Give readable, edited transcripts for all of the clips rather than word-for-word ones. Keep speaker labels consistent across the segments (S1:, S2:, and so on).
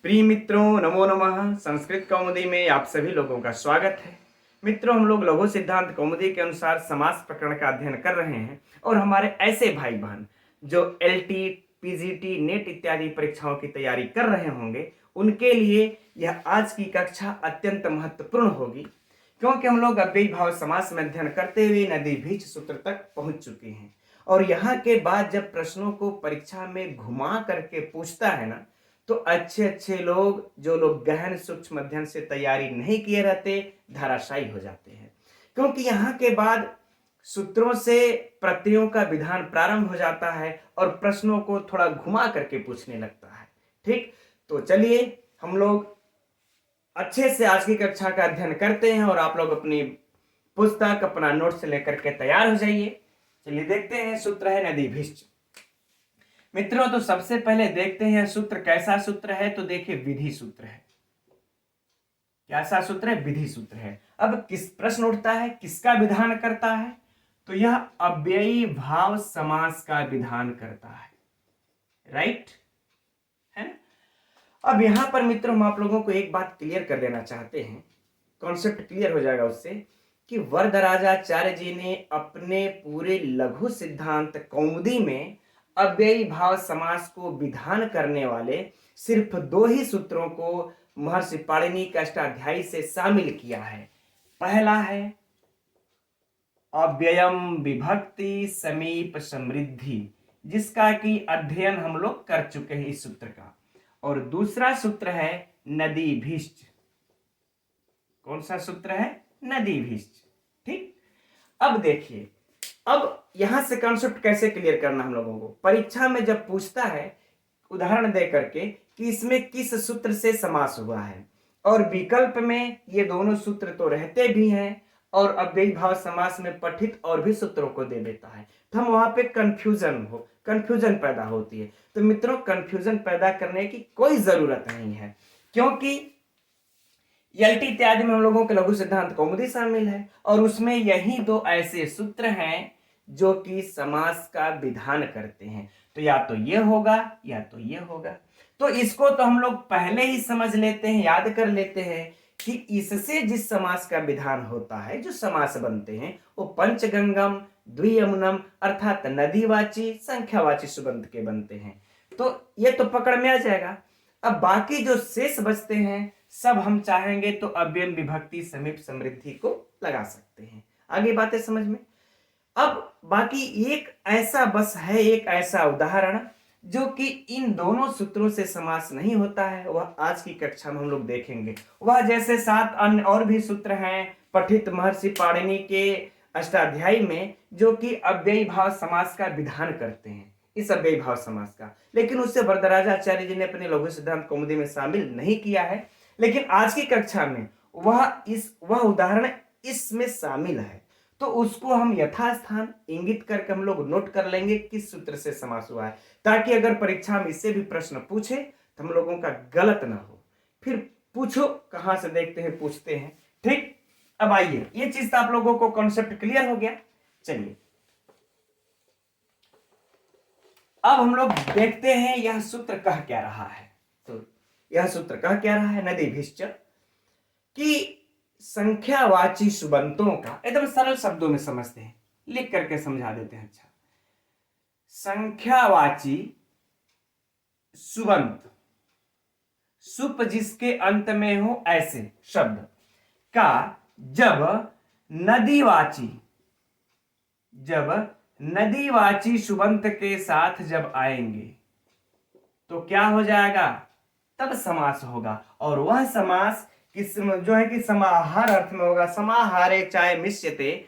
S1: प्रिय मित्रों, नमो नमः। संस्कृत कौमुदी में आप सभी लोगों का स्वागत है। मित्रों, हम लोग लघु सिद्धांत कौमुदी के अनुसार समास प्रकरण का अध्ययन कर रहे हैं और हमारे ऐसे भाई बहन जो एलटी, पीजीटी, नेट इत्यादि परीक्षाओं की तैयारी कर रहे होंगे उनके लिए यह आज की कक्षा अत्यंत महत्वपूर्ण होगी, क्योंकि हम लोग अव्ययी भाव समास में अध्ययन करते हुए नदी भीच सूत्र तक पहुंच चुके हैं। और यहाँ के बाद जब प्रश्नों को परीक्षा में घुमा करके पूछता है ना, तो अच्छे अच्छे लोग, जो लोग गहन सूक्ष्म अध्ययन से तैयारी नहीं किए रहते, धराशायी हो जाते हैं। क्योंकि यहाँ के बाद सूत्रों से प्रत्ययों का विधान प्रारंभ हो जाता है और प्रश्नों को थोड़ा घुमा करके पूछने लगता है। ठीक, तो चलिए हम लोग अच्छे से आज की कक्षा का अध्ययन करते हैं और आप लोग अपनी पुस्तक, अपना नोट्स लेकर के तैयार हो जाइए। चलिए देखते हैं। सूत्र है नदी भीच। मित्रों, तो सबसे पहले देखते हैं सूत्र कैसा सूत्र है। तो देखिए, विधि सूत्र है। कैसा सूत्र है? विधि सूत्र है। अब किस प्रश्न उठता है, किसका विधान करता है? तो यह अव्ययी भाव समास का विधान करता है। राइट है ना? अब यहां पर मित्रों, हम आप लोगों को एक बात क्लियर कर देना चाहते हैं, कॉन्सेप्ट क्लियर हो जाएगा उससे, कि वरदराजाचार्य जी ने अपने पूरे लघु सिद्धांत कौमुदी में अव्ययी भाव समास को विधान करने वाले सिर्फ दो ही सूत्रों को महर्षि पाणिनि के अष्टाध्यायी से शामिल किया है। पहला है अव्ययम विभक्ति समीप समृद्धि, जिसका कि अध्ययन हम लोग कर चुके हैं इस सूत्र का। और दूसरा सूत्र है नदी भीष्ट। कौन सा सूत्र है? नदी भीष्ट। ठीक, अब देखिए, अब यहां से कॉन्सेप्ट कैसे क्लियर करना हम लोगों को। परीक्षा में जब पूछता है उदाहरण दे करके कि इसमें किस सूत्र से समास हुआ है, और विकल्प में ये दोनों सूत्र तो रहते भी हैं और अव्ययी भाव समास में पठित और भी सूत्रों को दे देता है, तो हम वहां पे कंफ्यूजन पैदा होती है। तो मित्रों, कंफ्यूजन पैदा करने की कोई जरूरत नहीं है, क्योंकि एलटी इत्यादि में हम लोगों के लघु सिद्धांत कौमुदी शामिल है और उसमें यही दो ऐसे सूत्र हैं जो कि समास का विधान करते हैं। तो या तो ये होगा या तो ये होगा। तो इसको तो हम लोग पहले ही समझ लेते हैं, याद कर लेते हैं कि इससे जिस समास का विधान होता है, जो समास बनते हैं, वो पंचगंगम, द्वियमुनम अर्थात नदीवाची, संख्यावाची सुबंत के बनते हैं। तो ये तो पकड़ में आ जाएगा। अब बाकी जो शेष बचते हैं सब हम चाहेंगे तो अव्ययम विभक्ति समीप समृद्धि को लगा सकते हैं। आगे बातें समझ में। अब बाकी एक ऐसा बस है, एक ऐसा उदाहरण जो कि इन दोनों सूत्रों से समास नहीं होता है, वह आज की कक्षा में हम लोग देखेंगे। वह जैसे 7 अन्य और भी सूत्र हैं पठित महर्षि पाणिनि के अष्टाध्यायी में, जो कि अव्ययी भाव समास का विधान करते हैं, इस अव्ययी भाव समास का, लेकिन उससे वरदराजाचार्य जी ने अपने लघु सिद्धांत कौमुदी में शामिल नहीं किया है। लेकिन आज की कक्षा में वह उदाहरण इसमें शामिल है, तो उसको हम यथास्थान इंगित करके हम लोग नोट कर लेंगे किस सूत्र से समास हुआ है, ताकि अगर परीक्षा में इससे भी प्रश्न पूछे तो हम लोगों का गलत ना हो। फिर पूछो कहां से देखते हैं, पूछते हैं। ठीक, अब आइए, ये चीज तो आप लोगों को कॉन्सेप्ट क्लियर हो गया। चलिए अब हम लोग देखते हैं यह सूत्र कह क्या रहा है। तो यह सूत्र कह क्या रहा है नदी भीष्ट, कि संख्यावाची सुबंतों का, एकदम सरल शब्दों में समझते हैं, लिख करके समझा देते हैं। अच्छा, संख्यावाची सुबंत, सुप जिसके अंत में हो ऐसे शब्द का जब नदीवाची सुबंत के साथ जब आएंगे तो क्या हो जाएगा? तब समास होगा। और वह समास किस जो है कि समाहार अर्थ में होगा। समाहारे चाहे मिश्यते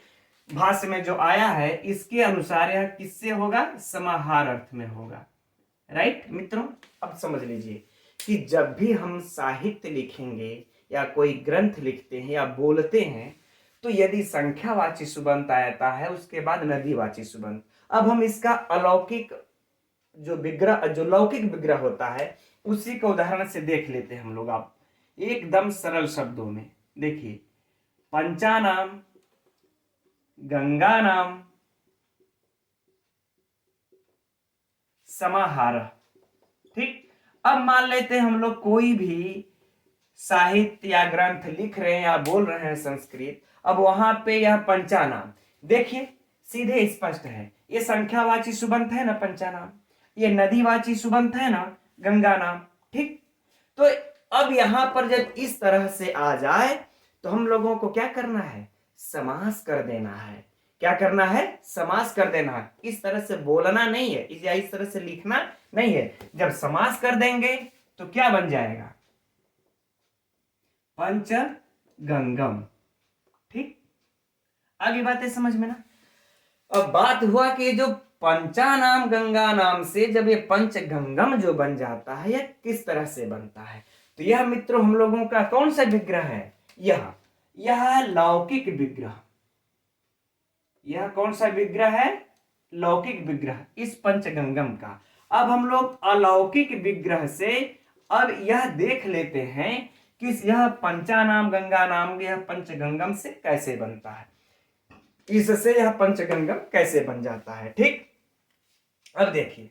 S1: भाष्य में जो आया है, इसके अनुसार यह किससे होगा? समाहार अर्थ में होगा। राइट मित्रों, अब समझ लीजिए कि जब भी हम साहित्य लिखेंगे या कोई ग्रंथ लिखते हैं या बोलते हैं, तो यदि संख्यावाची सुबंत आता है उसके बाद नदीवाची सुबंत। अब हम इसका अलौकिक जो लौकिक विग्रह होता है उसी को उदाहरण से देख लेते हैं हम लोग। आप एकदम सरल शब्दों में देखिए, पंचानाम, गंगा नाम, समाहार। ठीक, अब मान लेते हैं हम लोग कोई भी साहित्य या ग्रंथ लिख रहे हैं या बोल रहे हैं संस्कृत, अब वहां पे यह पंचानाम, देखिए सीधे स्पष्ट है, ये संख्यावाची सुबंत है ना पंचानाम, ये नदीवाची सुबंत है ना गंगा नाम, ठीक। तो अब यहां पर जब इस तरह से आ जाए तो हम लोगों को क्या करना है, समास कर देना है। क्या करना है, समास कर देना है। इस तरह से बोलना नहीं है या इस तरह से लिखना नहीं है। जब समास कर देंगे तो क्या बन जाएगा, पंचगंगम, ठीक। आगे बातें समझ में ना। अब बात हुआ कि जो पंचा नाम गंगा नाम से जब ये पंचगंगम जो बन जाता है, यह किस तरह से बनता है, तो यह मित्रों हम लोगों का कौन सा विग्रह है, यह लौकिक विग्रह। यह कौन सा विग्रह है, लौकिक विग्रह इस पंचगंगम का। अब हम लोग अलौकिक विग्रह से अब यह देख लेते हैं कि यह पंचा नाम गंगा नाम यह पंचगंगम से कैसे बनता है, इससे यह पंचगंगम कैसे बन जाता है, ठीक। अब देखिए,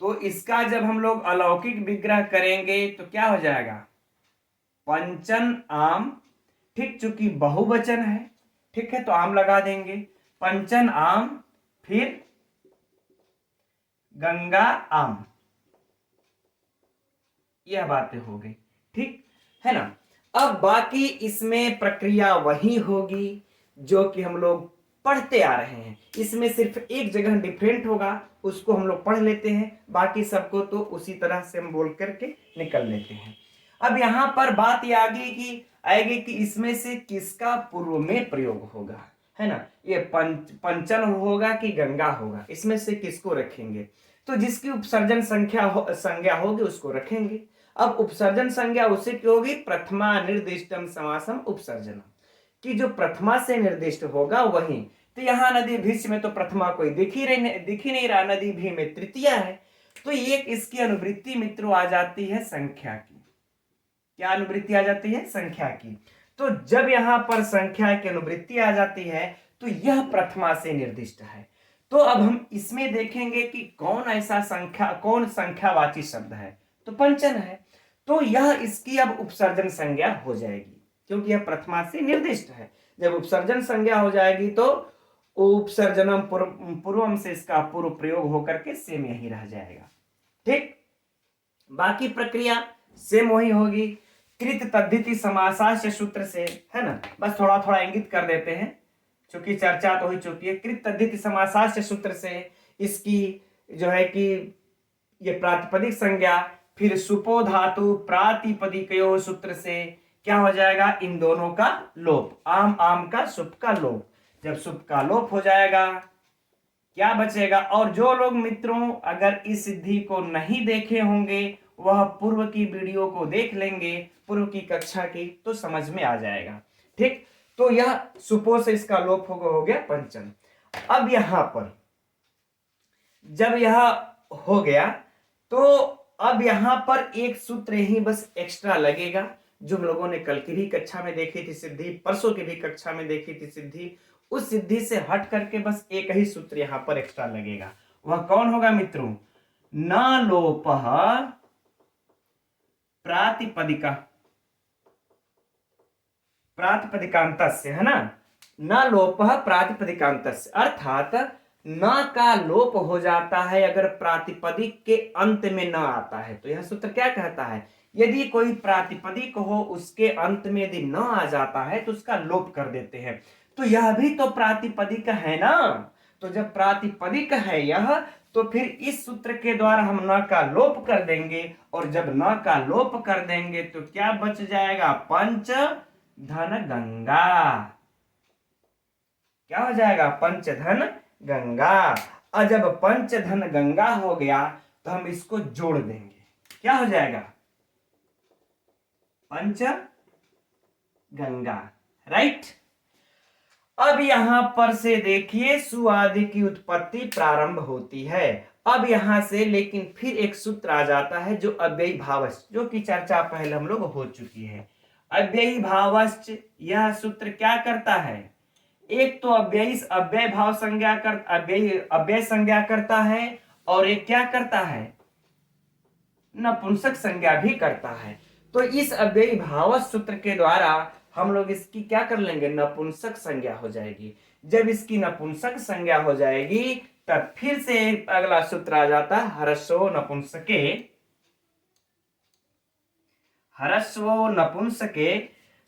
S1: तो इसका जब हम लोग अलौकिक विग्रह करेंगे तो क्या हो जाएगा, पंचन आम, ठीक, चूंकि बहुवचन है, ठीक है, तो आम लगा देंगे, पंचन आम, फिर गंगा आम, यह बातें हो गई, ठीक है ना। अब बाकी इसमें प्रक्रिया वही होगी जो कि हम लोग पढ़ते आ रहे हैं, इसमें सिर्फ एक जगह डिफरेंट होगा, उसको हम लोग पढ़ लेते हैं, बाकी सबको तो उसी तरह से हम बोल करके निकल लेते हैं। अब यहां पर बात ये आएगी कि इसमें से किसका पूर्व में प्रयोग होगा, है ना, ये पंचन होगा कि गंगा होगा, इसमें से किसको रखेंगे, तो जिसकी उपसर्जन संज्ञा होगी उसको रखेंगे। अब उपसर्जन संज्ञा उसे की होगी, प्रथमा निर्दिष्टम समासम उपसर्जनम, कि जो प्रथमा से निर्दिष्ट होगा वही। तो यहां नदी भीष्म में तो प्रथमा कोई दिख ही नहीं रहा, नदी भी में तृतीया है, तो एक इसकी अनुवृत्ति मित्रों आ जाती है संख्या की। क्या अनुवृत्ति आ जाती है, संख्या की। तो जब यहां पर संख्या की अनुवृत्ति आ जाती है तो यह प्रथमा से निर्दिष्ट है। तो अब हम इसमें देखेंगे कि कौन संख्यावाची शब्द है, तो पंचन है, तो यह इसकी अब उपसर्जन संज्ञा हो जाएगी, क्योंकि यह प्रथमा से निर्दिष्ट है। जब उपसर्जन संज्ञा हो जाएगी तो उपसर्जनम पूर्वम से इसका पूर्व प्रयोग होकर के सेम यही रह जाएगा, ठीक। बाकी प्रक्रिया सेम वही होगी, कृत तद्धिति समासास्य सूत्र से, है ना, बस थोड़ा थोड़ा इंगित कर देते हैं क्योंकि चर्चा तो हो चुकी है। कृत तद्धिति समासास्य सूत्र से इसकी जो है कि ये प्रातिपदिक संज्ञा, फिर सुपो धातु प्रातिपदिकयो सूत्र से क्या हो जाएगा, इन दोनों का लोप, आम आम का सुप का लोप। जब सुप का लोप हो जाएगा क्या बचेगा, और जो लोग मित्रों अगर इस सिद्धि को नहीं देखे होंगे वह पूर्व की वीडियो को देख लेंगे, पूर्व की कक्षा की, तो समझ में आ जाएगा, ठीक। तो यह सुपो से इसका लोप हो गया पंचम। अब यहां पर जब यह हो गया तो अब यहां पर एक सूत्र ही बस एक्स्ट्रा लगेगा, जो हम लोगों ने कल की भी कक्षा में देखी थी सिद्धि, परसों की भी कक्षा में देखी थी सिद्धि, उस सिद्धि से हट करके बस एक ही सूत्र यहां पर एक्स्ट्रा लगेगा। वह कौन होगा मित्रों, न लोपः प्रातिपदिकांतस्य, है ना, न लोपः प्रातिपदिकांतस्य, अर्थात न का लोप हो जाता है अगर प्रातिपदिक के अंत में न आता है। तो यह सूत्र क्या कहता है, यदि कोई प्रातिपदिक हो उसके अंत में यदि न आ जाता है तो उसका लोप कर देते हैं। तो यह भी तो प्रातिपदिक है ना, तो जब प्रातिपदिक है यह, तो फिर इस सूत्र के द्वारा हम न का लोप कर देंगे, और जब न का लोप कर देंगे तो क्या बच जाएगा, पंच धन गंगा। क्या हो जाएगा, पंचधन गंगा। और जब पंचधन गंगा हो गया तो हम इसको जोड़ देंगे, क्या हो जाएगा, पंच गंगा, राइट। अब यहां पर से देखिए सुआदि की उत्पत्ति प्रारंभ होती है। अब यहां से लेकिन फिर एक सूत्र आ जाता है जो अव्ययी भावश्च, जो की चर्चा पहले हम लोग हो चुकी है। अव्ययी भावश्च, यह सूत्र क्या करता है, एक तो अव्यय भाव संज्ञा अव्यय संज्ञा करता है, और एक क्या करता है, नपुंसक संज्ञा भी करता है। तो इस अव्ययी भाव सूत्र के द्वारा हम लोग इसकी क्या कर लेंगे, नपुंसक संज्ञा हो जाएगी। जब इसकी नपुंसक संज्ञा हो जाएगी तब फिर से अगला सूत्र आ जाता है हरस्वो नपुंसके, हरस्वो नपुंसके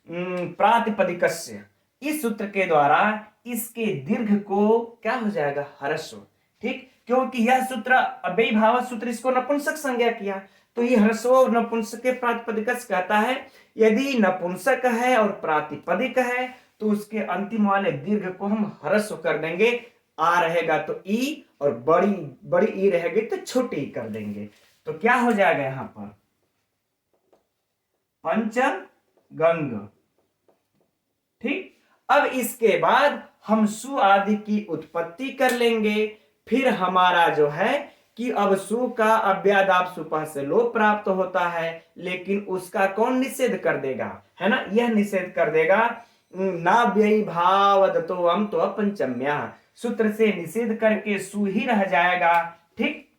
S1: प्रातिपदिकस्य। इस सूत्र के द्वारा इसके दीर्घ को क्या हो जाएगा, हरस्व। ठीक, क्योंकि यह सूत्र अव्ययी भाव सूत्र इसको नपुंसक संज्ञा किया, तो ये हरस्व नपुंसके प्रातिपदिकस्य कहता है यदि नपुंसक है और प्रातिपदिक है तो उसके अंतिम वाले दीर्घ को हम हरस्व कर देंगे। आ रहेगा तो ई और बड़ी बड़ी ई रहेगी तो छोटी ई कर देंगे। तो क्या हो जाएगा यहां पर, पंचगंग। ठीक, अब इसके बाद हम सु आदि की उत्पत्ति कर लेंगे। फिर हमारा जो है कि अब सु का अव्यादाप सुपह से लोप प्राप्त होता है, लेकिन उसका कौन निषेध कर देगा, है ना, यह निषेध कर देगा नाव्ययी भावदतोऽम तो पंचम्या। सूत्र से निषेध करके सु ही रह जाएगा। ठीक,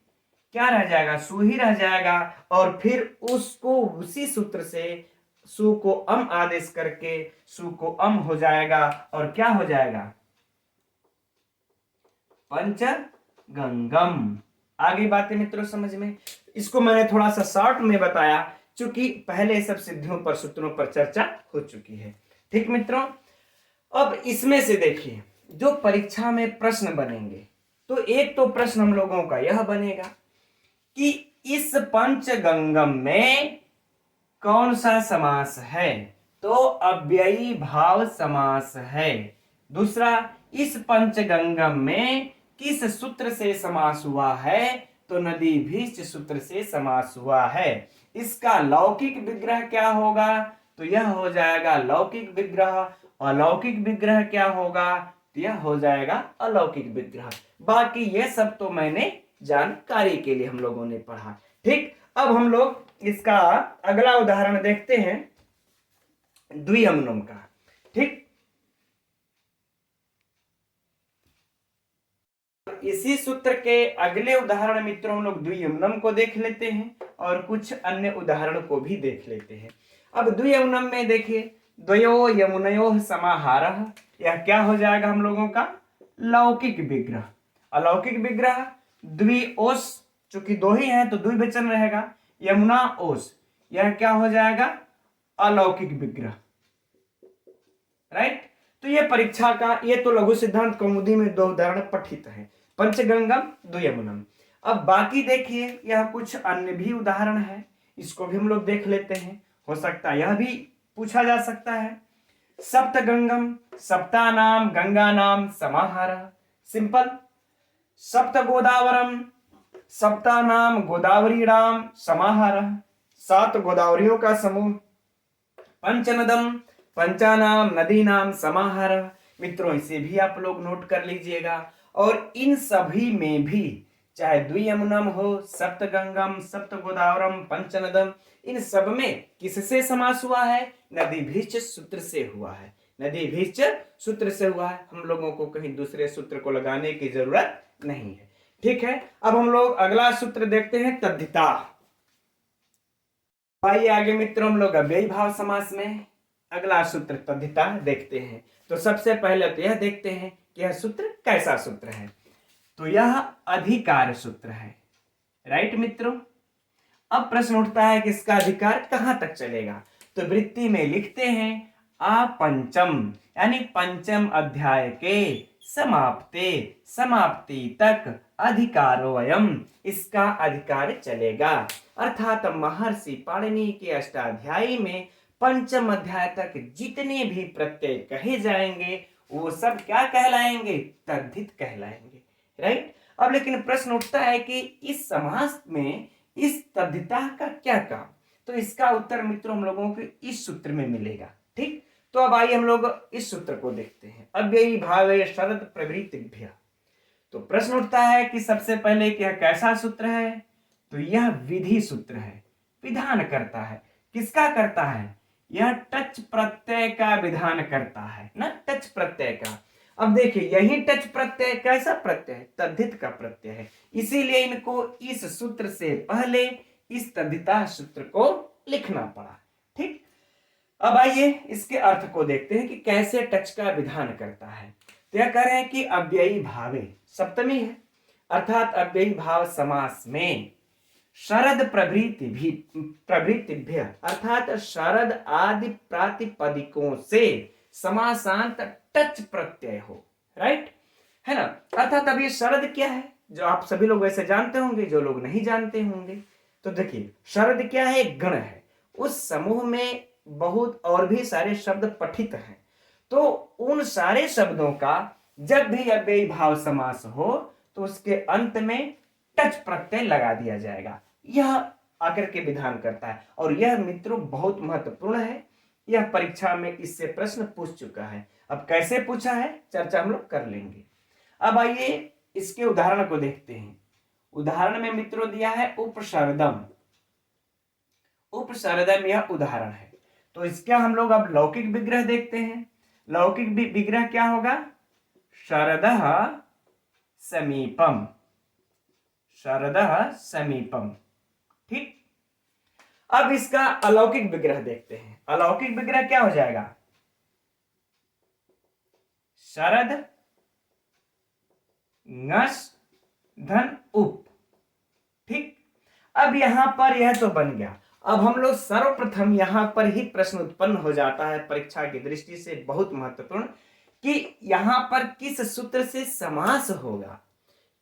S1: क्या रह जाएगा, सु ही रह जाएगा। और फिर उसको उसी सूत्र से सु को अम आदेश करके सु को अम हो जाएगा और क्या हो जाएगा, पंचगंगम। आगे बातें मित्रों समझ में। इसको मैंने थोड़ा सा शॉर्ट में बताया क्योंकि पहले सब सिद्धियों पर सूत्रों पर चर्चा हो चुकी है। ठीक मित्रों, अब इसमें से देखिए जो परीक्षा में प्रश्न बनेंगे, तो एक तो प्रश्न हम लोगों का यह बनेगा कि इस पंचगंगम में कौन सा समास है, तो अव्ययी भाव समास है। दूसरा, इस पंचगंगम में किस सूत्र से समास हुआ है, तो नदी भीष्ट सूत्र से समास हुआ है। इसका लौकिक विग्रह क्या होगा, तो यह हो जाएगा लौकिक विग्रह। अलौकिक विग्रह क्या होगा, तो यह हो जाएगा अलौकिक विग्रह। बाकी ये सब तो मैंने जानकारी के लिए हम लोगों ने पढ़ा। ठीक, अब हम लोग इसका अगला उदाहरण देखते हैं द्वियमनम का। ठीक, इसी सूत्र के अगले उदाहरण मित्रों हम लोग द्वियमनम को देख लेते हैं और कुछ अन्य उदाहरण को भी देख लेते हैं। अब द्वियमनम में देखिए, द्वयो यमुनयोः समाहारः, यह क्या हो जाएगा हम लोगों का, लौकिक विग्रह। अलौकिक विग्रह द्विओस, चूंकि दो ही है तो द्विवचन रहेगा, यमुना ओस, यह क्या हो जाएगा, अलौकिक विग्रह। राइट, तो ये परीक्षा का, ये तो लघु सिद्धांत कौमुदी में दो उदाहरण पठित है, पंचगंगम द्वियमनम। अब बाकी देखिए यह कुछ अन्य भी उदाहरण है, इसको भी हम लोग देख लेते हैं। हो सकता है यह भी पूछा जा सकता है। सप्तगंगम सप्तानाम गंगानाम समाहारः, सिंपल। सप्त गोदावरम सप्तानाम गोदावरीणाम समाहारः, 7 गोदावरियों का समूह। पंचनदम पंचानाम नदीनाम समाहारः, मित्रों इसे भी आप लोग नोट कर लीजिएगा। और इन सभी में भी चाहे द्वियमनम हो, सप्तगंगम, सप्त गोदावरम, पंचनदम, इन सब में किससे समास हुआ है, नदी भीष्ट सूत्र से हुआ है। नदी भीष्ट सूत्र से हुआ है, हम लोगों को कहीं दूसरे सूत्र को लगाने की जरूरत नहीं है। ठीक है, अब हम लोग अगला सूत्र देखते हैं तद्धिता। आइए आगे मित्रों हम लोग अव्ययी भाव समास में अगला सूत्र तद्धिता देखते हैं। तो सबसे पहले तो यह देखते हैं कि यह सूत्र कैसा सूत्र है, तो यह अधिकार सूत्र है। राइट मित्रों, अब प्रश्न उठता है कि इसका अधिकार कहां तक चलेगा, तो वृत्ति में लिखते हैं अपंचम, यानी पंचम अध्याय के समाप्ति तक अधिकारोऽयम्, इसका अधिकार चलेगा। अर्थात महर्षि पाणिनि के अष्टाध्यायी में पंचम अध्याय तक जितने भी प्रत्यय कहे जाएंगे वो सब क्या कहलाएंगे, तद्धित कहलाएंगे। राइट, अब लेकिन प्रश्न उठता है कि इस समास में इस तद्धिता का क्या काम, तो इसका उत्तर मित्रों हम लोगों को इस सूत्र में मिलेगा। ठीक, तो अब आइए हम लोग इस सूत्र को देखते हैं, अव्ययी भावे शरद प्रवृत्तिभ्यः। तो प्रश्न उठता है कि सबसे पहले यह कैसा सूत्र है, तो यह विधि सूत्र है, विधान करता है। किसका करता है, यह टच प्रत्यय का विधान करता है ना, टच प्रत्यय का। अब देखिए यही टच प्रत्यय कैसा प्रत्यय है, तद्धित का प्रत्यय है, इसीलिए इनको इस सूत्र से पहले इस तद्धिता सूत्र को लिखना पड़ा। ठीक, अब आइए इसके अर्थ को देखते हैं कि कैसे टच का विधान करता है। तो यह कह रहे हैं कि अव्ययी भावे सप्तमी है, अर्थात अव्ययी भाव समास में शरद प्रभृतिभ्य अर्थात शरद आदि प्रातिपदिकों से समासांत टच प्रत्यय हो। राइट है ना। अर्थात अब ये शरद क्या है, जो आप सभी लोग वैसे जानते होंगे, जो लोग नहीं जानते होंगे तो देखिए, शरद क्या है, एक गण है। उस समूह में बहुत और भी सारे शब्द पठित हैं, तो उन सारे शब्दों का जब भी अव्ययी भाव समास हो तो उसके अंत में टच प्रत्यय लगा दिया जाएगा। यह आकर के विधान करता है, और यह मित्रों बहुत महत्वपूर्ण है। यह परीक्षा में इससे प्रश्न पूछ चुका है। अब कैसे पूछा है चर्चा हम लोग कर लेंगे। अब आइए इसके उदाहरण को देखते हैं। उदाहरण में मित्रों दिया है उपशरदम। उपशरदम यह उदाहरण है। तो इसका हम लोग अब लौकिक विग्रह देखते हैं। लौकिक विग्रह क्या होगा, शरदः समीपम, शरदः समीपम। ठीक, अब इसका अलौकिक विग्रह देखते हैं। अलौकिक विग्रह क्या हो जाएगा, शरद ngस धन उप। ठीक, अब यहां पर यह तो बन गया। अब हम लोग सर्वप्रथम यहां पर ही प्रश्न उत्पन्न हो जाता है परीक्षा की दृष्टि से बहुत महत्वपूर्ण, कि यहां पर किस सूत्र से समास होगा।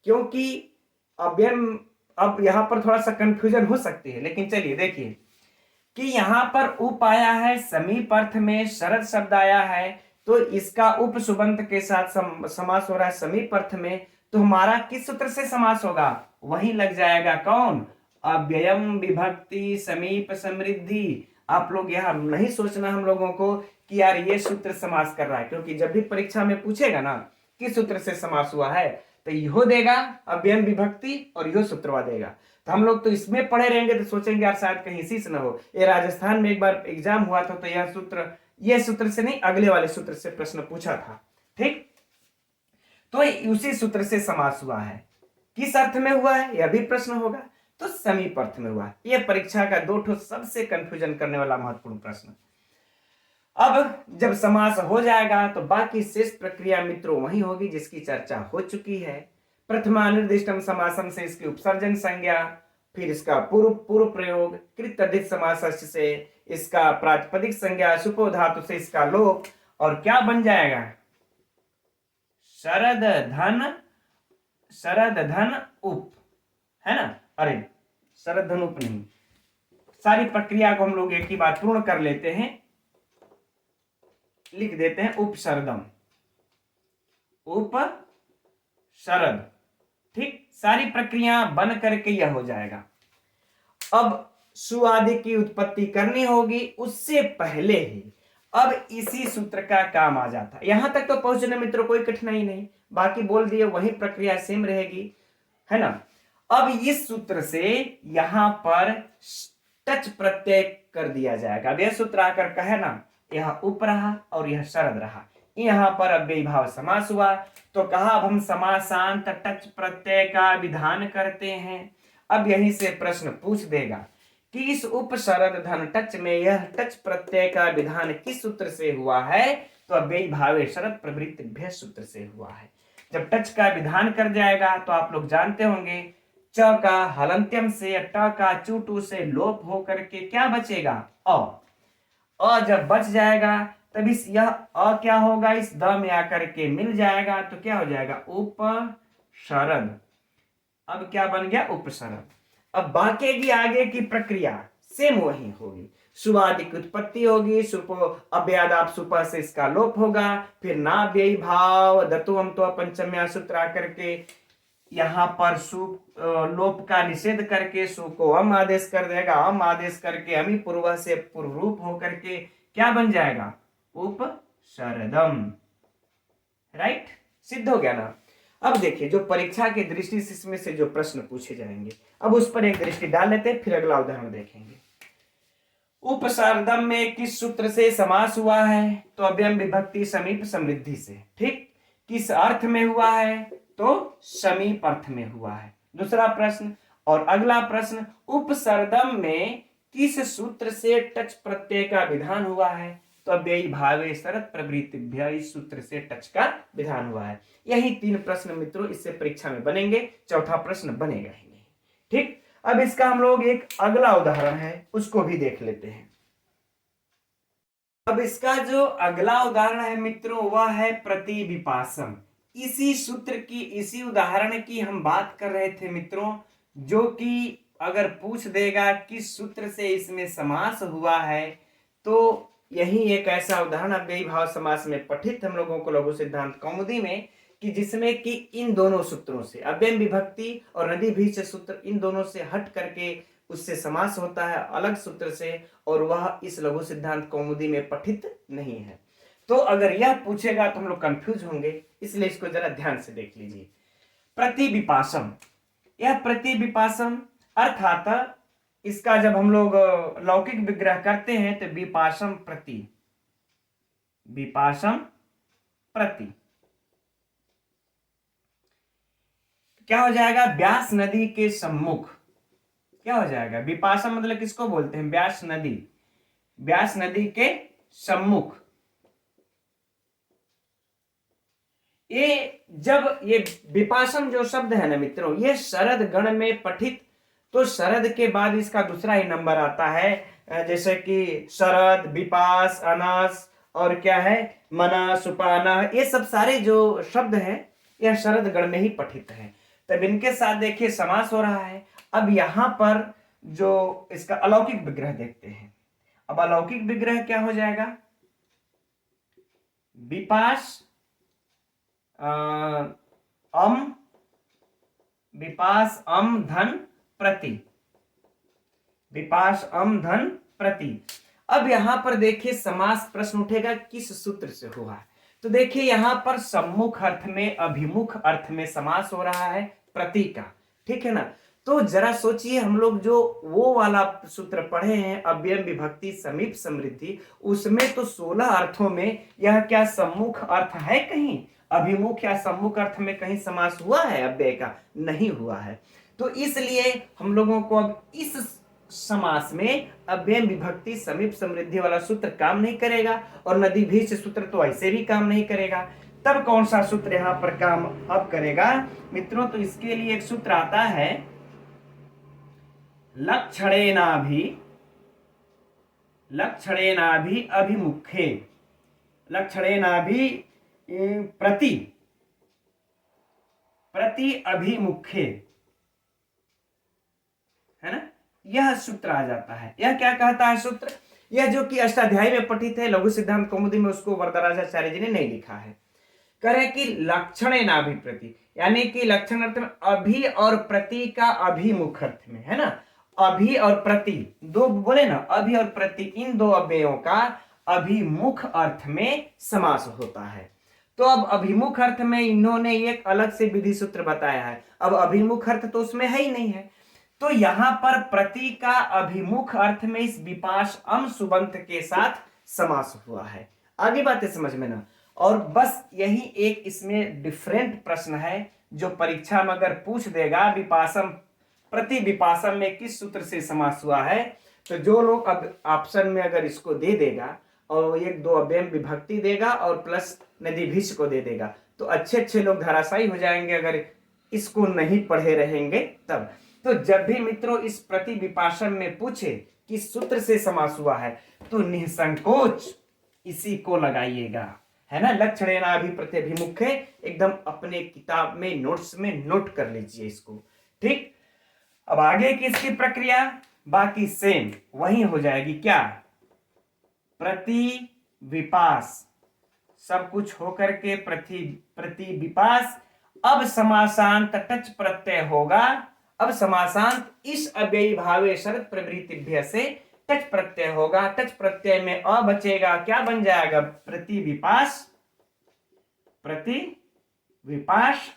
S1: क्योंकि अब यहां पर थोड़ा सा कंफ्यूजन हो सकती है, लेकिन चलिए देखिए कि यहां पर उप आया है, समीप अर्थ में शरद शब्द आया है, तो इसका उप सुबंत के साथ समास हो रहा है समीप अर्थ में। तो हमारा किस सूत्र से समास होगा, वही लग जाएगा कौन, अव्ययम विभक्ति समीप समृद्धि। आप लोग यह नहीं सोचना हम लोगों को कि यार ये सूत्र समास कर रहा है, क्योंकि जब भी परीक्षा में पूछेगा ना किस सूत्र से समास हुआ है, तो यो देगा अव्ययम विभक्ति और यो सूत्रवा देगा। तो हम लोग तो इसमें पढ़े रहेंगे तो सोचेंगे यार शायद कहीं इसी से ना हो। ये राजस्थान में एक बार एग्जाम हुआ था, तो यह सूत्र से नहीं, अगले वाले सूत्र से प्रश्न पूछा था। ठीक, तो उसी सूत्र से समास हुआ है। किस अर्थ में हुआ है यह भी प्रश्न होगा, तो समीप अर्थ में हुआ। यह परीक्षा का दो ठो सबसे कंफ्यूजन करने वाला महत्वपूर्ण प्रश्न। अब जब समास हो जाएगा तो बाकी शेष प्रक्रिया मित्रों वही होगी जिसकी चर्चा हो चुकी है। प्रथमानिर्दिष्टम समासम से इसकी उपसर्जन संज्ञा, फिर इसका पूर्व प्रयोग, कृत अधिक समास से इसका प्रातिपदिक संज्ञा, सुपो धातु से इसका लोप, और क्या बन जाएगा, शरद धन उप, है ना। अरे शरद धन उप नहीं, सारी प्रक्रिया को हम लोग एक ही बार पूर्ण कर लेते हैं, लिख देते हैं उपशरदम, उपशरद। ठीक, सारी प्रक्रिया बन करके यह हो जाएगा। अब सु आदि की उत्पत्ति करनी होगी, उससे पहले ही अब इसी सूत्र का काम आ जाता है। यहां तक तो पहुंचने मित्रों कोई कठिनाई नहीं, बाकी बोल दिए वही प्रक्रिया सेम रहेगी, है ना। अब इस सूत्र से यहां पर टच प्रत्यय कर दिया जाएगा। अब यह सूत्र आकर कहे ना, यह उप रहा और यह शरद रहा, यहां पर अव्ययी भाव समास हुआ, तो कहा अब हम समासांत टच प्रत्यय का विधान करते हैं। अब यहीं से प्रश्न पूछ देगा कि इस उपशरद धन टच में यह टच प्रत्यय का विधान किस सूत्र से हुआ है, तो अव्ययी भावे शरद प्रभृतिभ्य सूत्र से हुआ है। जब टच का विधान कर जाएगा तो आप लोग जानते होंगे, च का हलंत्यम से ट का चूटू से लोप हो करके क्या बचेगा, अ जब बच जाएगा तब इस यह अ क्या होगा, इस द में आकर के मिल जाएगा, तो क्या हो जाएगा, उपशरद। अब क्या बन गया, उपशरद। अब बाकी की आगे की प्रक्रिया सेम वही होगी, सुवादि की उत्पत्ति होगी, सुपो अव्यादाप सुपा से इसका लोप होगा, फिर नाव्ययी भाव दतुअम तो पंचम्या सूत्र आकर के यहां पर सु लोप का निषेध करके सु को अम आदेश कर देगा, अम आदेश करके अमी पूर्व से पूर्व रूप होकर के क्या बन जाएगा, उपशरदम। राइट, सिद्ध हो गया ना। अब देखिए जो परीक्षा की दृष्टि से इसमें से जो प्रश्न पूछे जाएंगे, अब उस पर एक दृष्टि डाल लेते हैं, फिर अगला उदाहरण देखेंगे। उपशरदम में किस सूत्र से समास हुआ है, तो अव्ययम विभक्ति समीप समृद्धि से। ठीक, किस अर्थ में हुआ है, तो समीप अर्थ में हुआ है। दूसरा प्रश्न, और अगला प्रश्न, उपसर्दम में किस सूत्र से टच प्रत्यय का विधान हुआ है? तो अव्ययी भावे शरत प्रवृत्तिभ्यः, इस सूत्र से टच का विधान हुआ है। यही 3 प्रश्न मित्रों इससे परीक्षा में बनेंगे, चौथा प्रश्न बनेगा ही नहीं। ठीक, अब इसका हम लोग एक अगला उदाहरण है उसको भी देख लेते हैं। अब इसका जो अगला उदाहरण है मित्रों वह है प्रतिविपासम। इसी सूत्र की, इसी उदाहरण की हम बात कर रहे थे मित्रों, जो कि अगर पूछ देगा किस सूत्र से इसमें समास हुआ है, तो यही एक ऐसा उदाहरण अव्ययी भाव समास में पठित हम लोगों को लघु सिद्धांत कौमुदी में, कि जिसमें कि इन दोनों सूत्रों से अव्यय विभक्ति और नदी भीष्ट सूत्र, इन दोनों से हट करके उससे समास होता है अलग सूत्र से, और वह इस लघु सिद्धांत कौमुदी में पठित नहीं है। तो अगर यह पूछेगा तो हम लोग कंफ्यूज होंगे, इसलिए इसको जरा ध्यान से देख लीजिए। प्रतिविपासम, यह प्रतिविपासम अर्थात इसका जब हम लोग लौकिक विग्रह करते हैं तो विपासम प्रति, विपासम प्रति क्या हो जाएगा? व्यास नदी के सम्मुख। क्या हो जाएगा? विपासम मतलब किसको बोलते हैं? व्यास नदी, व्यास नदी के सम्मुख। ये जब ये विपासम जो शब्द है ना मित्रों, ये शरद गण में पठित, तो शरद के बाद इसका दूसरा ही नंबर आता है, जैसे कि शरद, विपास, अनास और क्या है, मना, सुपाना, ये सब सारे जो शब्द हैं यह शरद गण में ही पठित है। तब इनके साथ देखिए समास हो रहा है। अब यहां पर जो इसका अलौकिक विग्रह देखते हैं। अब अलौकिक विग्रह क्या हो जाएगा? विपास अम, विपास अम धन प्रति, विपास अम धन प्रति। अब यहां पर देखिए समास प्रश्न उठेगा किस सूत्र से हुआ है। तो देखिए यहां पर सम्मुख अर्थ में, अभिमुख अर्थ में समास हो रहा है प्रति का, ठीक है ना। तो जरा सोचिए, हम लोग जो वो वाला सूत्र पढ़े हैं अव्यय विभक्ति समीप समृद्धि, उसमें तो 16 अर्थों में यह क्या सम्मुख अर्थ है? कहीं अभिमुख या सम्मुख अर्थ में कहीं समास हुआ है अव्यय का? नहीं हुआ है। तो इसलिए हम लोगों को अब इस समास में अव्यय विभक्ति समीप समृद्धि वाला सूत्र काम नहीं करेगा, और नदी भीष्ट सूत्र तो ऐसे भी काम नहीं करेगा। तब कौन सा सूत्र यहां पर काम अब करेगा मित्रों? तो इसके लिए एक सूत्र आता है, लक्षणेनाभि, लक्षणेनाभि अभिमुखे, लक्षणेनाभि प्रति, प्रति अभिमुखे, है ना। यह सूत्र आ जाता है। यह क्या कहता है सूत्र? यह जो कि अष्टाध्यायी में पठित है लघु सिद्धांत कौमुदी में, उसको वरदराजाचार्य जी ने नहीं लिखा है। करें कि लक्षणेनाभि प्रति, यानी कि लक्षण अर्थ में अभि और प्रति का अभिमुख अर्थ में, है ना। अभि और प्रति दो बोले ना, अभि और प्रति, इन दो अव्ययों का अभिमुख अर्थ में समास होता है। तो अब अभिमुख अर्थ में इन्होंने एक अलग से विधि सूत्र बताया है। अब अभिमुख अर्थ तो उसमें है ही नहीं है, तो यहां पर प्रति का अभिमुख अर्थ में इस विपास अम सुबंत के साथ समास हुआ है। आगे बातें समझ में ना। और बस यही एक इसमें डिफरेंट प्रश्न है जो परीक्षा में अगर पूछ देगा विपासम प्रति विपासम में किस सूत्र से समास हुआ है, तो जो लोग अब ऑप्शन में अगर इसको दे देगा और एक दो अव्यय विभक्ति देगा और प्लस नदी भीष्ट को दे देगा, तो अच्छे अच्छे लोग धराशायी हो जाएंगे अगर इसको नहीं पढ़े रहेंगे तब। तो जब भी मित्रों इस प्रति विपासम में पूछे किस सूत्र से समास हुआ है, तो निसंकोच इसी को लगाइएगा, है ना। लक्षणेनाभि प्रत्यभिमुखे, एकदम अपने किताब में नोट्स में नोट कर लीजिए इसको, ठीक। अब आगे की इसकी प्रक्रिया बाकी सेम वही हो जाएगी। क्या? प्रति विपास, सब कुछ होकर के प्रति विपास। अब समासांत टच प्रत्यय होगा। अब समासांत इस अव्ययी भावे शरत प्रवृत्तिभ्य से टच प्रत्यय होगा। टच प्रत्यय में अ बचेगा, क्या बन जाएगा? प्रति विपास, प्रति विपास।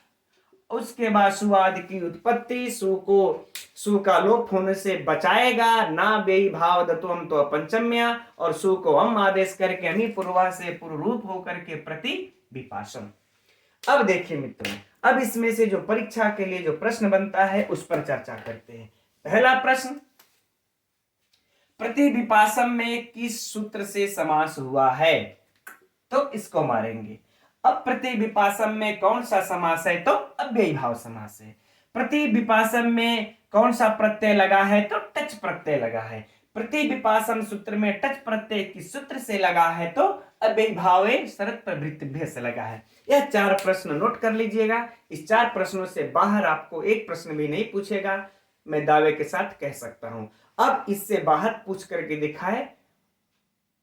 S1: उसके बाद सुवाद की उत्पत्ति, सु का लोप होने से बचाएगा। ना व्ययी भाव दत्वम तो पंचम्या, और सु को हम आदेश करके हमी पूर्वा से पूर्व रूप होकर के प्रति विपासम। अब देखिए मित्रों, अब इसमें से जो परीक्षा के लिए जो प्रश्न बनता है उस पर चर्चा करते हैं। पहला प्रश्न, प्रतिविपासम में किस सूत्र से समास हुआ है? तो इसको मारेंगे। अब प्रतिविपासम में कौन सा समास है? तो अव्ययी भाव समास है। प्रतिविपासम में कौन सा प्रत्यय लगा है? तो टच प्रत्यय लगा है। प्रतिविपासम सूत्र में टच प्रत्यय किस सूत्र से लगा है? तो अव्ययी भावे शरत प्रवृत्तिभ्य से लगा है। यह 4 प्रश्न नोट कर लीजिएगा। इस 4 प्रश्नों से बाहर आपको एक प्रश्न भी नहीं पूछेगा, मैं दावे के साथ कह सकता हूं। अब इससे बाहर पूछ करके दिखाए,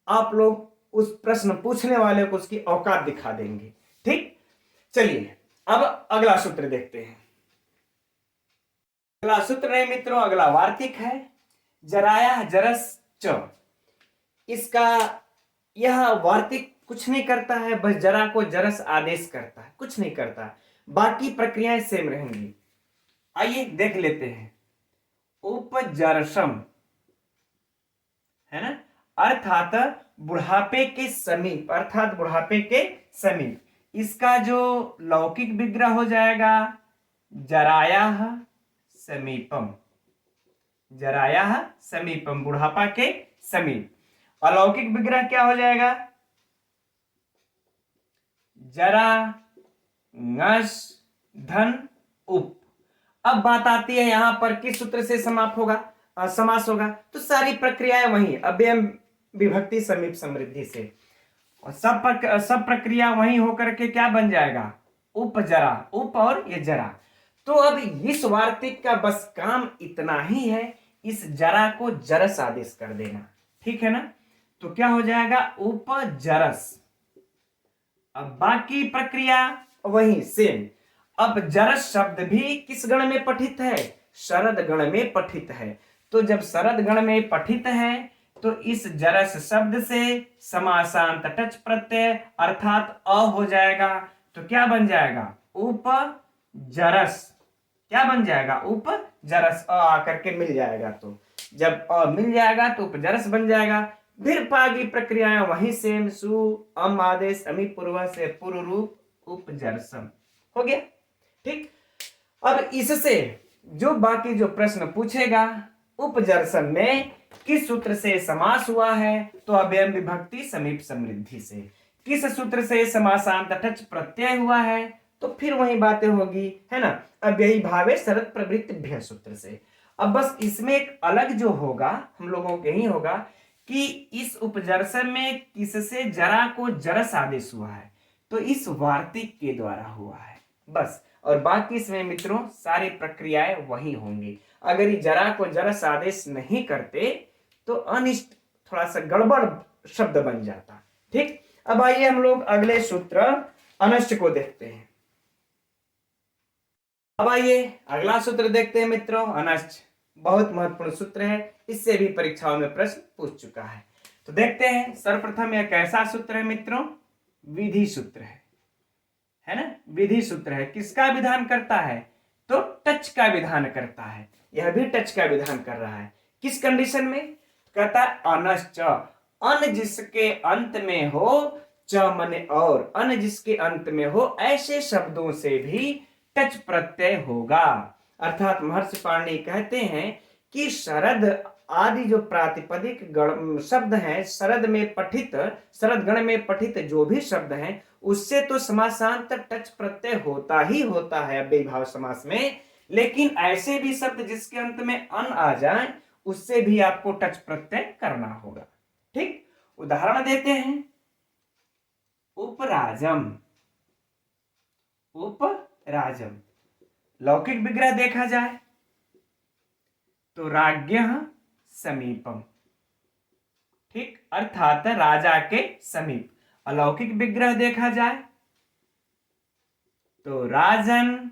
S1: आप लोग उस प्रश्न पूछने वाले को उसकी औकात दिखा देंगे। ठीक, चलिए अब अगला सूत्र देखते हैं। अगला सूत्र है मित्रों, अगला वार्तिक है जराया जरस च। इसका यह वार्तिक कुछ नहीं करता है, बस जरा को जरस आदेश करता है, कुछ नहीं करता, बाकी प्रक्रियाएं सेम रहेंगी। आइए देख लेते हैं। उपजरसम है ना, अर्थात बुढ़ापे के समीप, अर्थात बुढ़ापे के समीप। इसका जो लौकिक विग्रह हो जाएगा जरायाः समीपम, जरायाः समीपम, बुढ़ापा के समीप। अलौकिक विग्रह क्या हो जाएगा? जरा ngस धन उप। अब बात आती है यहां पर किस सूत्र से समाप्त होगा, समास होगा? तो सारी प्रक्रियाएं वही, अव्यय विभक्ति समीप समृद्धि से, और सब प्रक्रिया वही होकर के क्या बन जाएगा? उपजरा, उप और ये जरा। तो अब इस वार्तिक का बस काम इतना ही है, इस जरा को जरस आदेश कर देना, ठीक है ना? तो क्या हो जाएगा? उपजरस। अब बाकी प्रक्रिया वही सेम। अब जरस शब्द भी किस गण में पठित है? शरद गण में पठित है। तो जब शरद गण में पठित है तो इस जरस शब्द से समासांत टच प्रत्यय अर्थात अ हो जाएगा। तो क्या बन जाएगा? उपजरस। क्या बन जाएगा? उपजरस। अ आकर के मिल जाएगा, तो जब अ मिल जाएगा तो उपजरस बन जाएगा। फिर बाकी प्रक्रियाएं वही सेम, सु अम आदेश अमी पूर्व से पूर्व रूप उपजरसम हो गया। ठीक, अब इससे जो बाकी जो प्रश्न पूछेगा, उपजरसम में किस सूत्र से समास हुआ है? तो अव्यय विभक्ति समीप समृद्धि से। किस सूत्र से समासांत टच प्रत्यय हुआ है? तो फिर वही बातें होगी, है ना, अव्ययी भावे शरत प्रवृत्तिभ्य सूत्र से। अब बस इसमें एक अलग जो होगा हम लोगों के ही होगा कि इस उपजरसम में किससे जरा को जरस आदेश हुआ है? तो इस वार्तिक के द्वारा हुआ है बस। और बाकी इसमें मित्रों सारी प्रक्रियाएं वही होंगी। अगर ये जरा को जरस आदेश नहीं करते तो अनिष्ट, थोड़ा सा गड़बड़ शब्द बन जाता। ठीक, अब आइए हम लोग अगले सूत्र अनश्च को देखते हैं। अब आइए अगला सूत्र देखते हैं मित्रों, अनश्च। बहुत महत्वपूर्ण सूत्र है, इससे भी परीक्षाओं में प्रश्न पूछ चुका है। तो देखते हैं सर्वप्रथम यह कैसा सूत्र है मित्रों? विधि सूत्र है ना, विधि सूत्र है। किसका विधान करता है? तो टच का विधान करता है। यह भी टच का विधान कर रहा है। किस कंडीशन में? कहता है अनश्च, अन जिसके अंत में हो, च मने और, अन जिसके अंत में हो, ऐसे शब्दों से भी टच प्रत्यय होगा। अर्थात महर्षि पाणिनि कहते हैं कि शरद आदि जो प्रातिपदिक शब्द हैं, शरद में पठित, शरद गण में पठित जो भी शब्द हैं उससे तो समासांत टच प्रत्यय होता ही होता है अव्ययी भाव समास में। लेकिन ऐसे भी शब्द जिसके अंत में अन आ जाए उससे भी आपको टच प्रत्यय करना होगा। ठीक, उदाहरण देते हैं। उपराजम, उपराजम। लौकिक विग्रह देखा जाए तो राज्ञः समीपम। ठीक, अर्थात राजा के समीप। अलौकिक विग्रह देखा जाए तो राजन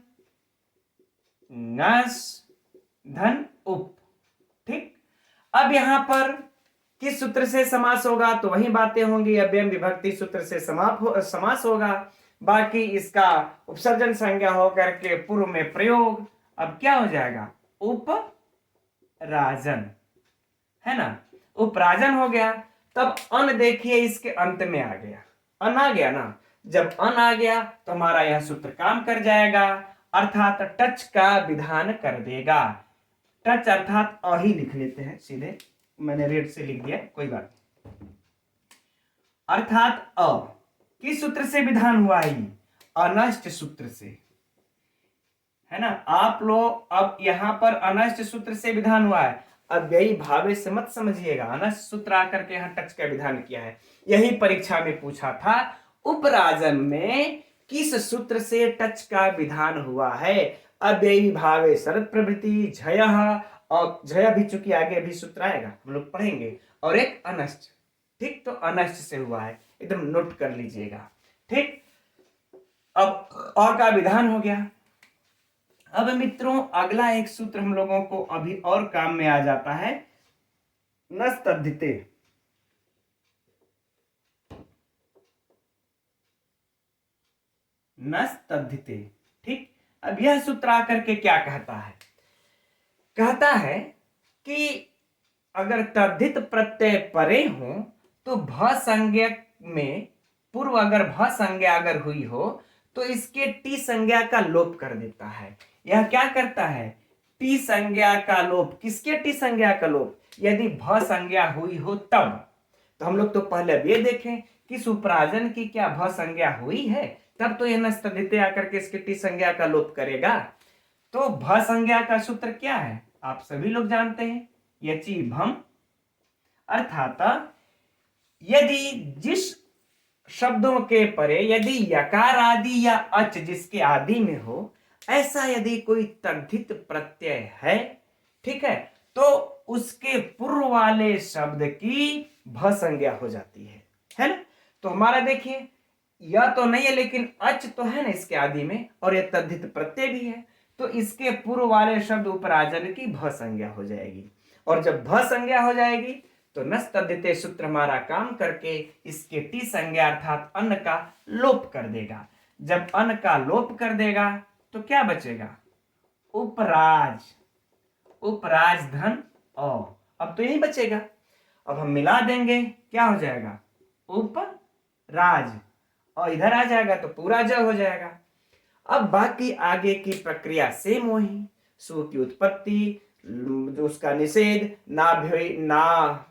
S1: ngस धन उप। ठीक, अब यहां पर किस सूत्र से समास होगा? तो वही बातें होंगी, अव्यय विभक्ति सूत्र से समास होगा। बाकी इसका उपसर्जन संज्ञा होकर के पूर्व में प्रयोग। अब क्या हो जाएगा? उपराजन, है ना, उपराजन हो गया। तब अन देखिए इसके अंत में आ गया, अन आ गया ना, जब अन आ गया तो हमारा यह सूत्र काम कर जाएगा, अर्थात टच का विधान कर देगा। टच अर्थात अ ही लिख लेते हैं सीधे, मैंने रेड से लिख दिया, कोई बात नहीं। अर्थात अ किस सूत्र से विधान हुआ है? अनष्ट सूत्र से, है ना। आप लोग अब यहां पर अनष्ट सूत्र से विधान हुआ है, अव्ययी भावे से मत समझिएगा। अनष्ट सूत्र आकर के यहाँ टच का विधान किया है, यही परीक्षा में पूछा था। उपराजम में किस सूत्र से टच का विधान हुआ है? अव्ययी भावे शरत प्रवृत्ति झय, और झय भी चूंकि आगे अभी सूत्र आएगा हम लोग पढ़ेंगे, और एक अनष्ट। ठीक, तो अनष्ट से हुआ है, एकदम नोट कर लीजिएगा। ठीक, अब अ का विधान हो गया। अब मित्रों अगला एक सूत्र हम लोगों को अभी और काम में आ जाता है, नस्तद्धिते। नस्तद्धिते, ठीक। अब यह सूत्र आकर के क्या कहता है? कहता है कि अगर तद्धित प्रत्यय परे हो तो भ संज्ञा में पूर्व अगर भ संज्ञा अगर हुई हो तो इसके टी संज्ञा का लोप कर देता है। यह क्या करता है? टी संज्ञा का लोप। किसके टी संज्ञा का लोप? यदि भ संज्ञा हुई हो तब। तो हम लोग तो पहले अब ये देखें कि सुपराजन की क्या भ संज्ञा हुई है, तब तो यह नस्तद्धिते आकर के इसके टी संज्ञा का लोप करेगा। तो भ संज्ञा का सूत्र क्या है? आप सभी लोग जानते हैं, यचि भम। अर्थात यदि जिस शब्दों के परे यदि यकार आदि या अच जिसके आदि में हो, ऐसा यदि कोई तद्धित प्रत्यय है, ठीक है, तो उसके पूर्व वाले शब्द की भ संज्ञा हो जाती है ना। तो हमारा देखिए यह तो नहीं है, लेकिन अच तो है ना इसके आदि में, और यह तद्धित प्रत्यय भी है, तो इसके पूर्व वाले शब्द उपराजन की भ संज्ञा हो जाएगी। और जब भ संज्ञा हो जाएगी तो नस्तद्धिते सूत्र हमारा काम करके इसके टी संज्ञा अर्थात अन्न का लोप कर देगा। जब अन्न का लोप कर देगा तो क्या बचेगा? उपराज, उपराज धन अ। अब तो यही बचेगा। अब हम मिला देंगे, क्या हो जाएगा? उपराज, और इधर आ जाएगा तो पूरा ज हो जाएगा। अब बाकी आगे की प्रक्रिया सेम वही, सु की उत्पत्ति, जो उसका निषेध, ना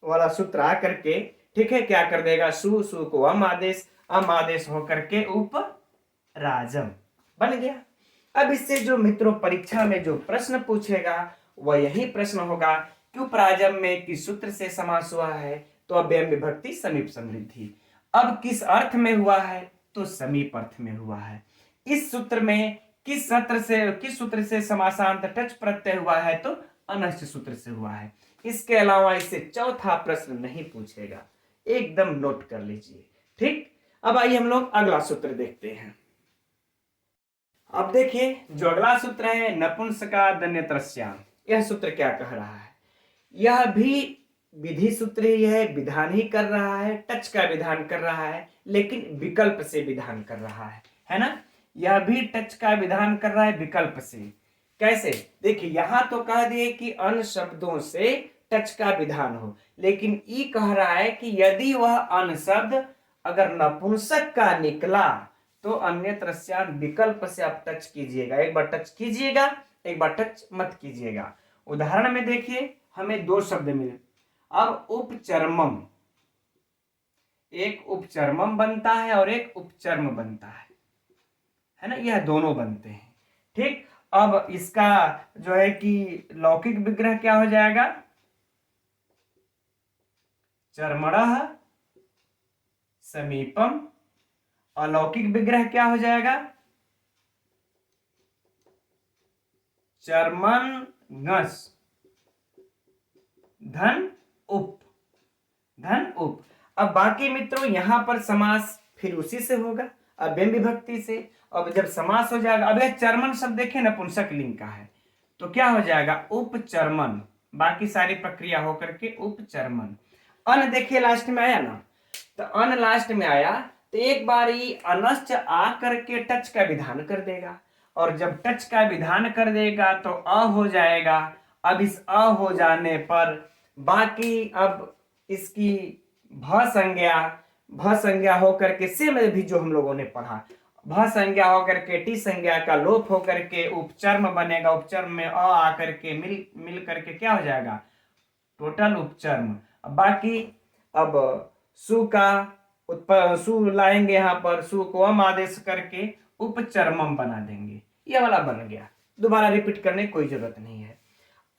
S1: वाला सूत्र आकर के, ठीक है, क्या कर देगा? सु, सु को अम आदेश होकर के उपराजम बन गया। अब इससे जो मित्रों परीक्षा में जो प्रश्न पूछेगा वह यही प्रश्न होगा कि उपराजम में किस सूत्र से समास हुआ है? तो अव्यय विभक्ति समीप समृद्धि। अब किस अर्थ में हुआ है? तो समीप अर्थ में हुआ है। इस सूत्र में किस सूत्र से समासांत टच प्रत्यय हुआ है? तो अनष्ट सूत्र से हुआ है। इसके अलावा इससे चौथा प्रश्न नहीं पूछेगा, एकदम नोट कर लीजिए। ठीक, अब आइए हम लोग अगला सूत्र देखते हैं। अब देखिए जो अगला सूत्र है नपुंसकादन्यत्रस्याम, यह सूत्र क्या कह रहा है? यह भी विधि सूत्र ही है, विधान ही कर रहा है, टच का विधान कर रहा है, लेकिन विकल्प से विधान कर रहा है ना। यह भी टच का विधान कर रहा है विकल्प से। कैसे? देखिए यहां तो कह दिए कि अन्य शब्दों से टच का विधान हो, लेकिन ई कह रहा है कि यदि वह अन्य शब्द अगर नपुंसक का निकला तो अन्यत्र विकल्प से आप टच कीजिएगा। एक बार टच कीजिएगा, एक बार टच मत कीजिएगा। उदाहरण में देखिए हमें दो शब्द मिले। अब उपचर्मम, एक उपचर्मम बनता है और एक उपचर्म बनता है ना, यह दोनों बनते हैं। ठीक, अब इसका जो है कि लौकिक विग्रह क्या हो जाएगा? चर्मणः समीपम। अलौकिक विग्रह क्या हो जाएगा? चर्मनगस धन उप, धन उप। अब बाकी मित्रों यहां पर समास फिर उसी से होगा, अव्यय विभक्ति से। अब जब समास हो जाएगा, अब यह चर्मन शब्द देखें नपुंसक लिंग का है, तो क्या हो जाएगा? उपचर्मन। बाकी सारी प्रक्रिया होकर के उपचर्मन। अन देखिए लास्ट में आया ना, तो अन लास्ट में आया तो एक बार ही अनश्च आ करके टच का विधान कर देगा, और जब टच का विधान कर देगा तो अ हो जाएगा। अब इस अ हो जाने पर बाकी अब इसकी भ संज्ञा भ संज्ञा होकर के से में भी जो हम लोगों ने पढ़ा, भ संज्ञा होकर के टी संज्ञा का लोप होकर के उपचर्म बनेगा, उपचर्म में अ आकर के मिल करके क्या हो जाएगा, टोटल उपचर्म। बाकी अब सु का सु लाएंगे, यहाँ पर सु को अम आदेश करके उपचर्मम बना देंगे, ये वाला बन गया, दोबारा रिपीट करने की कोई जरूरत नहीं है।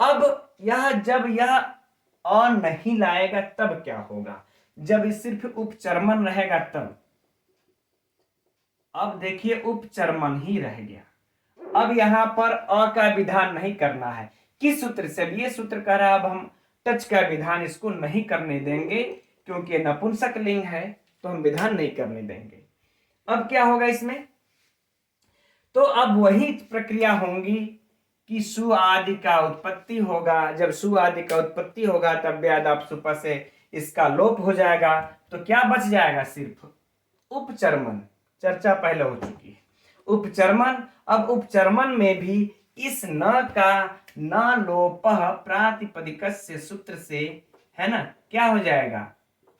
S1: अब यह जब यह अ नहीं लाएगा तब क्या होगा, जब सिर्फ उपचर्मन रहेगा तब। अब देखिए उपचर्मन ही रह गया, अब यहां पर अ का विधान नहीं करना है। किस सूत्र से, ये सूत्र कह रहा है अब हम टच का विधान इसको नहीं करने देंगे, क्योंकि ये नपुंसक लिंग है तो हम विधान नहीं करने देंगे। अब क्या होगा इसमें, तो अब वही प्रक्रिया होगी कि सु आदि का उत्पत्ति होगा, जब सु आदि का उत्पत्ति होगा तब व्यादाप सुपा से इसका लोप हो जाएगा, तो क्या बच जाएगा, सिर्फ उपचर्मन। चर्चा पहले हो चुकी है, उपचर्मन। अब उपचर्मन में भी इस न का न लोप प्रातिपदिकस्य सूत्र से, है ना, क्या हो जाएगा,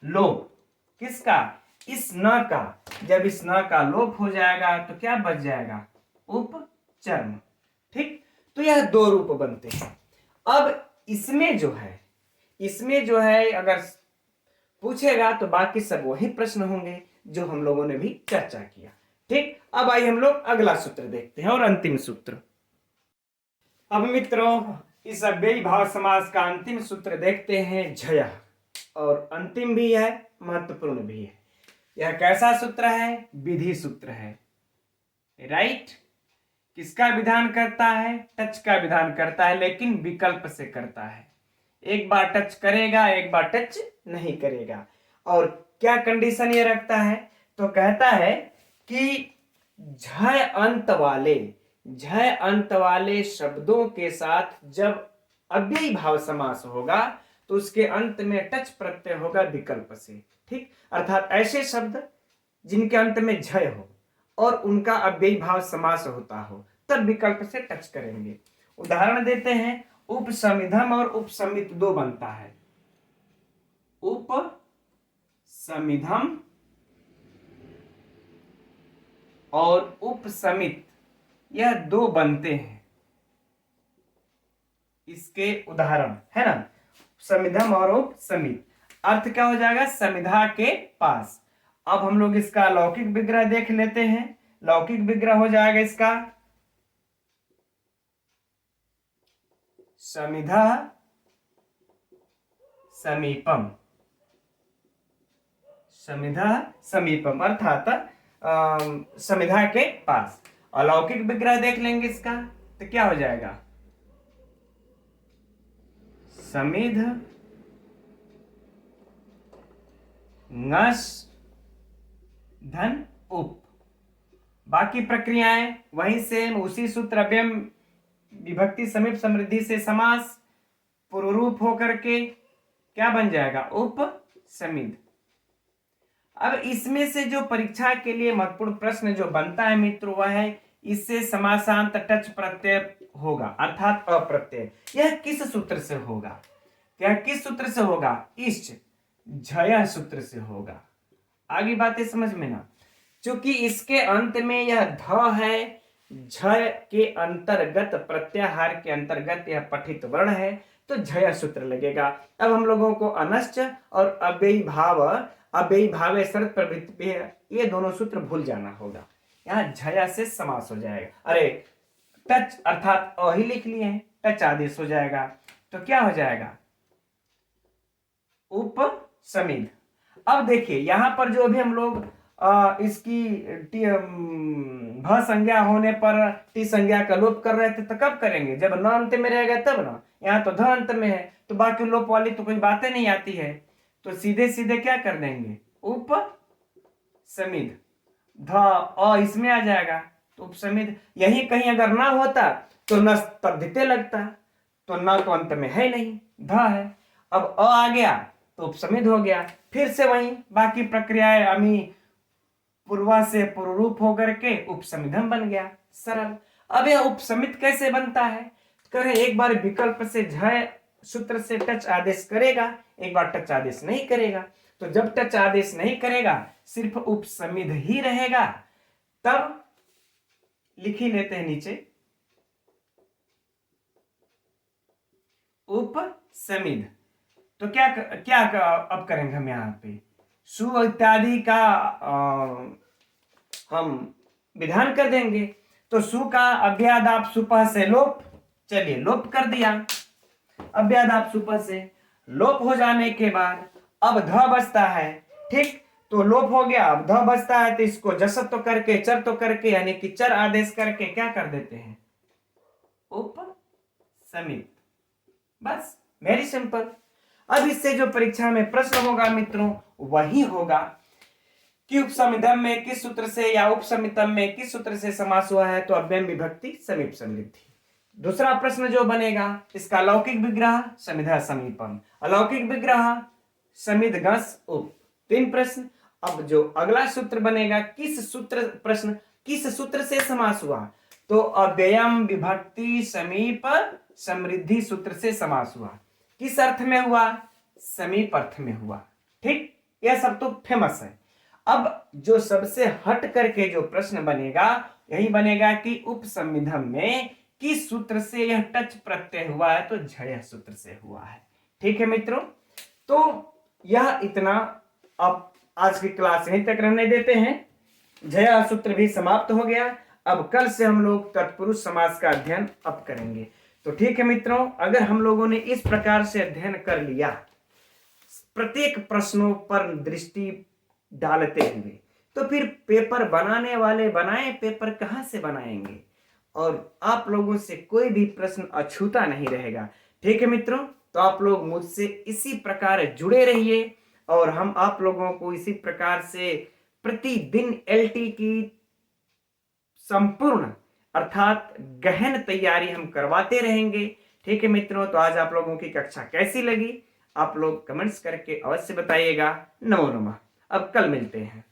S1: लोप। किसका, इस न का। जब इस न का लोप हो जाएगा तो क्या बच जाएगा, उपचर्म। ठीक, तो यह दो रूप बनते हैं। अब इसमें जो है अगर पूछेगा तो बाकी सब वही प्रश्न होंगे जो हम लोगों ने भी चर्चा किया। ठीक, अब आइए हम लोग अगला सूत्र देखते हैं और अंतिम सूत्र। अब मित्रों इस अव्ययी भाव समास का अंतिम सूत्र देखते हैं, झय, और अंतिम भी है महत्वपूर्ण भी है। यह कैसा सूत्र है, विधि सूत्र है, राइट। किसका विधान करता है, टच का विधान करता है, लेकिन विकल्प से करता है। एक बार टच करेगा, एक बार टच नहीं करेगा। और क्या कंडीशन ये रखता है, तो कहता है कि झय अंत वाले शब्दों के साथ जब अव्ययी भाव समास होगा तो उसके अंत में टच प्रत्यय होगा विकल्प से। ठीक, अर्थात ऐसे शब्द जिनके अंत में झय हो और उनका अव्ययी भाव समास होता हो तब विकल्प से टच करेंगे। उदाहरण देते हैं, उपसमिधम और उपसमित दो बनता है, उपसमिधम और उपसमित, यह दो बनते हैं। इसके उदाहरण है ना, समिधम और उपसमित, अर्थ क्या हो जाएगा, समिधा के पास। अब हम लोग इसका लौकिक विग्रह देख लेते हैं। लौकिक विग्रह हो जाएगा इसका, समिधा समीपम, समिधा समीपम अर्थात समिधा के पास। अलौकिक विग्रह देख लेंगे इसका, तो क्या हो जाएगा, समिध ngस धन उप। बाकी प्रक्रियाएं वहीं से उसी सूत्र अव्ययम विभक्ति समीप समृद्धि से समास पूर्वरूप होकर के क्या बन जाएगा, उप समिध। अब इसमें से जो परीक्षा के लिए महत्वपूर्ण प्रश्न जो बनता है मित्रों वह है, इससे समासांत टच प्रत्यय होगा अर्थात अप्रत्यय। यह किस सूत्र से होगा, यह किस सूत्र से होगा, इस झय सूत्र से होगा। आगे बातें समझ में ना, क्योंकि इसके अंत में यह ध है, झय के अंतर्गत प्रत्याहार के अंतर्गत यह पठित वर्ण है, तो झय सूत्र लगेगा। अब हम लोगों को अनश्च और अव्ययी भाव शरत प्रवृत्ति, ये दोनों सूत्र भूल जाना होगा। यहाँ झया से समास हो जाएगा, अरे टच अर्थात अ ही लिख लिए हैं, टच आदेश हो जाएगा, तो क्या हो जाएगा, उपसमिध। अब देखिए यहां पर जो भी हम लोग इसकी भ संज्ञा होने पर टी संज्ञा का लोप कर रहे थे, तो कब करेंगे, जब न अंत में रहेगा तब ना। यहाँ तो ध अंत में है तो बाकी लोप वाली तो कोई बातें नहीं आती है, तो सीधे सीधे क्या कर देंगे, उपसमिध। ध अ इसमें आ जाएगा तो उपसमिध। यही कहीं अगर ना होता तो न तद्धिते लगता, तो न तो अंत में है नहीं, ध है। अब अ आ गया तो उपसमिध हो गया। फिर से वही बाकी प्रक्रियाएं अमी पूर्वा से पूर्वरूप होकर के उपसमिधम बन गया, सरल। अब यह उपसमित कैसे बनता है, करें एक बार विकल्प से झय सूत्र से टच आदेश करेगा, एक बार टच आदेश नहीं करेगा, तो जब टच आदेश नहीं करेगा, सिर्फ उपसमिध ही रहेगा, तब लिख ही लेते हैं नीचे उपसमिध। तो क्या क्या अब करेंगे हम यहाँ पे सु इत्यादि का हम विधान कर देंगे। तो सु का अव्यादाप सुपह से लोप, चलिए लोप कर दिया। अव्यादाप सुपह से लोप हो जाने के बाद अब ध बचता है, ठीक, तो लोप हो गया, अब ध बचता है, तो इसको जसत तो करके चर तो करके यानी कि चर आदेश करके क्या कर देते हैं उपसमित। बस वेरी सिंपल। अब इससे जो परीक्षा में प्रश्न होगा मित्रों वही होगा कि उपसमितम में किस सूत्र से या उपसमितम में किस सूत्र से समास हुआ है, तो अव्ययम विभक्ति समीप समृद्धि। दूसरा प्रश्न जो बनेगा इसका लौकिक विग्रह समिधा समीपम, अलौकिक विग्रह समिध गस उप, 3 प्रश्न। अब जो अगला सूत्र बनेगा किस सूत्र, प्रश्न किस सूत्र से समास हुआ, तो अव्ययम विभक्ति समीप समृद्धि सूत्र से समास हुआ। किस अर्थ में हुआ, समीप अर्थ में हुआ, ठीक, यह सब तो फेमस है। अब जो सबसे हट करके जो प्रश्न बनेगा यही बनेगा कि उपसंविधम में किस सूत्र से यह टच प्रत्यय हुआ है, तो झय सूत्र से हुआ है। ठीक है मित्रों, तो यह इतना अब आज की क्लास यहीं तक रहने देते हैं। झया सूत्र भी समाप्त हो गया। अब कल से हम लोग तत्पुरुष समास का अध्ययन अब करेंगे। तो ठीक है मित्रों, अगर हम लोगों ने इस प्रकार से अध्ययन कर लिया, प्रत्येक प्रश्नों पर दृष्टि डालते हुए, तो फिर पेपर बनाने वाले बनाए, पेपर कहां से बनाएंगे, और आप लोगों से कोई भी प्रश्न अछूता नहीं रहेगा। ठीक है मित्रों, तो आप लोग मुझसे इसी प्रकार जुड़े रहिए और हम आप लोगों को इसी प्रकार से प्रतिदिन एलटी की संपूर्ण अर्थात गहन तैयारी हम करवाते रहेंगे। ठीक है मित्रों, तो आज आप लोगों की कक्षा कैसी लगी आप लोग कमेंट्स करके अवश्य बताइएगा। नमो नमः। अब कल मिलते हैं।